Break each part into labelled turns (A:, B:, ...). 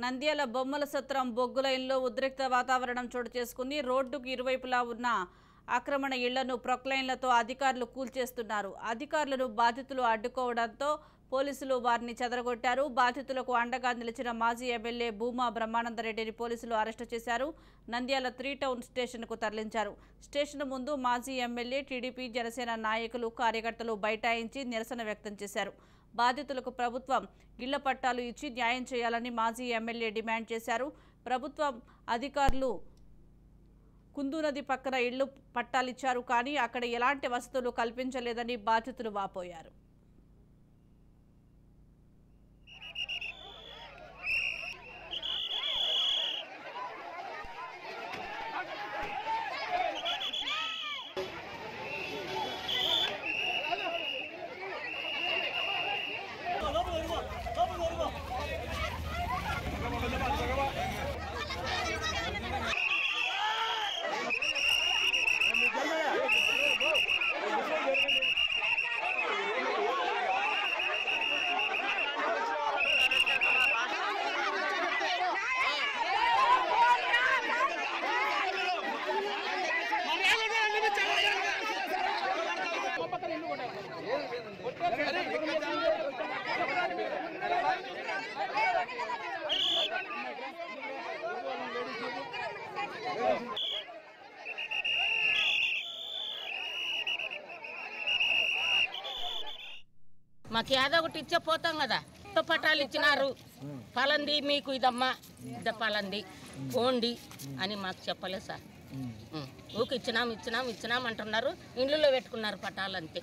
A: నంద్యాల బొమ్మల సత్రం బొగ్గు లైన్లో ఉద్రిక్త వాతావరణం చోటు చేసుకుంది. రోడ్డుకు ఇరువైపులా ఉన్న ఆక్రమణ ఇళ్లను ప్రొక్లైన్లతో అధికారులు కూల్చేస్తున్నారు. అధికారులను బాధితులు అడ్డుకోవడంతో పోలీసులు వారిని చెదరగొట్టారు. బాధితులకు అండగా నిలిచిన మాజీ ఎమ్మెల్యే భూమా బ్రహ్మానందరెడ్డిని పోలీసులు అరెస్టు చేశారు. నంద్యాల 3 టౌన్ స్టేషన్కు తరలించారు. స్టేషన్ ముందు మాజీ ఎమ్మెల్యే, టీడీపీ, జనసేన నాయకులు, కార్యకర్తలు బైఠాయించి నిరసన వ్యక్తం చేశారు. బాధితులకు ప్రభుత్వం ఇళ్ల పట్టాలు ఇచ్చి న్యాయం చేయాలని మాజీ ఎమ్మెల్యే డిమాండ్ చేశారు. ప్రభుత్వం అధికారులు కుందు నది పక్కన ఇళ్లు పట్టాలిచ్చారు, కానీ అక్కడ ఎలాంటి వసతులు కల్పించలేదని బాధితులు వాపోయారు.
B: మాకు ఏదో ఒకటి ఇచ్చే పోతాం కదా, పట్టాలు ఇచ్చినారు, పలంది మీకు ఇదమ్మా ఇద్ద పలంది పోండి అని మాకు చెప్పలేదు సార్. ఊకి ఇచ్చినాం అంటున్నారు. ఇండ్లలో పెట్టుకున్నారు పట్టాలు అంతే.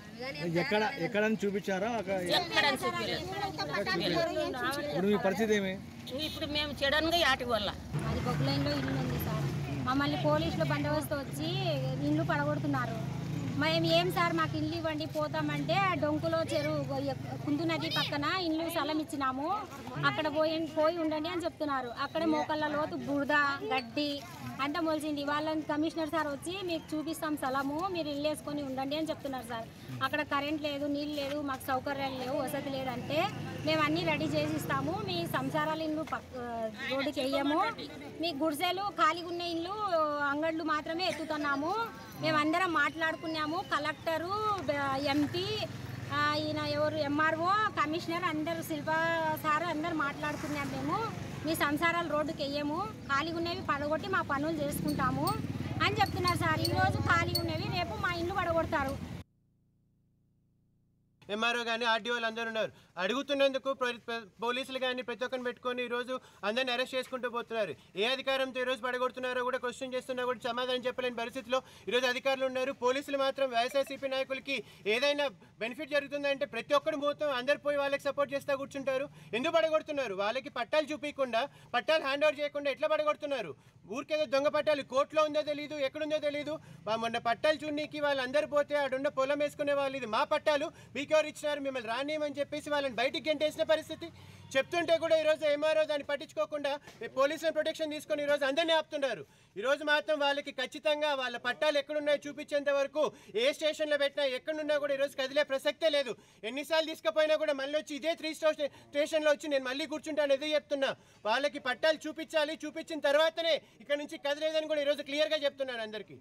C: ఎక్కడని చూపించారా?
B: ఎక్కడని చూపించలేదు. ఇప్పుడు మేము చెడన్గా యాటి వల్ల
D: అది బొగ్గు లైన్లో ఇల్లు ఉంది సార్. మమ్మల్ని పోలీసులు బందోబస్తు వచ్చి ఇల్లు పడగొడుతున్నారు. మేము ఏం సార్ మాకు ఇల్లు ఇవ్వండి పోతామంటే, డొంకులో చెరువు కుందు నది పక్కన ఇల్లు స్థలం ఇచ్చినాము, అక్కడ పోయి ఉండండి అని చెప్తున్నారు. అక్కడ మోకళ్ళ లోతు బురద గడ్డి అంతా మొలిచింది. వాళ్ళని కమిషనర్ సార్ వచ్చి మీకు చూపిస్తాం స్థలము, మీరు ఇల్లు వేసుకొని ఉండండి అని చెప్తున్నారు సార్. అక్కడ కరెంట్ లేదు, నీళ్ళు లేదు, మాకు సౌకర్యాలు లేవు, వసతి లేదంటే మేము అన్నీ రెడీ చేసి ఇస్తాము, మీ సంసారాల ఇల్లు రోడ్డుకి వేయము, మీ గుడిసెలు ఖాళీగా ఉన్న ఇల్లు అంగళ్ళు మాత్రమే ఎత్తుతున్నాము. మేమందరం మాట్లాడుకున్నాము. కలెక్టరు, ఎంపీ, ఈయన ఎవరు ఎంఆర్ఓ, కమిషనర్ అందరూ, శిల్పా సార్ అందరు మాట్లాడుకున్నాము. మేము మీ సంసారాలు రోడ్డుకి వేయము, ఖాళీగా ఉన్నవి పడగొట్టి మా పనులు చేసుకుంటాము అని చెప్తున్నారు సార్. ఈరోజు ఖాళీగా ఉన్నవి రేపు మా ఇల్లు పడగొడతారు.
E: ఎంఆర్ఓ కానీ ఆర్డీఓలు అందరూ ఉన్నారు. అడుగుతున్నందుకు పోలీసులు కానీ ప్రతి ఒక్కరిని పెట్టుకొని ఈరోజు అందరిని అరెస్ట్ చేసుకుంటూ పోతున్నారు. ఏ అధికారంతో ఈరోజు పడగొడుతున్నారో కూడా క్వశ్చన్ చేస్తున్నా కూడా సమాధానం చెప్పలేని పరిస్థితిలో ఈరోజు అధికారులు ఉన్నారు. పోలీసులు మాత్రం వైఎస్ఆర్సీపీ నాయకులకి ఏదైనా బెనిఫిట్ జరుగుతుందంటే ప్రతి ఒక్కరు మొత్తం అందరు పోయి వాళ్ళకి సపోర్ట్ చేస్తూ కూర్చుంటారు. ఎందుకు పడగొడుతున్నారు? వాళ్ళకి పట్టాలు చూపించకుండా, పట్టాలు హ్యాండ్ ఓవర్ చేయకుండా ఎట్లా పడగొడుతున్నారు? ఊరికేదో దొంగ పట్టాలు కోర్టులో ఉందో తెలియదు, ఎక్కడుందో తెలియదు. మొన్న పట్టాలు చూడనీకి వాళ్ళందరూ పోతే ఆడున్న పొలం వేసుకునే వాళ్ళు, ఇది మా పట్టాలు మీకెవరు ఇచ్చినారు, మిమ్మల్ని రానియమని చెప్పేసి వాళ్ళని బయటికి గెంటేసిన పరిస్థితి. చెప్తుంటే కూడా ఈరోజు ఎంఆర్ఓ దాన్ని పట్టించుకోకుండా పోలీసుల ప్రొటెక్షన్ తీసుకొని ఈరోజు అందరినీ ఆపుతున్నారు. ఈరోజు మాత్రం వాళ్ళకి ఖచ్చితంగా వాళ్ళ పట్టాలు ఎక్కడున్నాయో చూపించేంత వరకు ఏ స్టేషన్లో పెట్టినా ఎక్కడున్నా కూడా ఈరోజు కదిలే ప్రసక్తే లేదు. ఎన్నిసార్లు తీసుకుపోయినా కూడా మళ్ళీ వచ్చి ఇదే 3 స్టేషన్లో వచ్చి నేను మళ్ళీ కూర్చుంటాను ఎదురు చెప్తున్నా. వాళ్ళకి పట్టాలు చూపించాలి, చూపించిన తర్వాతనే ఇక్కడ నుంచి కదిలేదని కూడా ఈరోజు క్లియర్గా చెప్తున్నాను అందరికీ.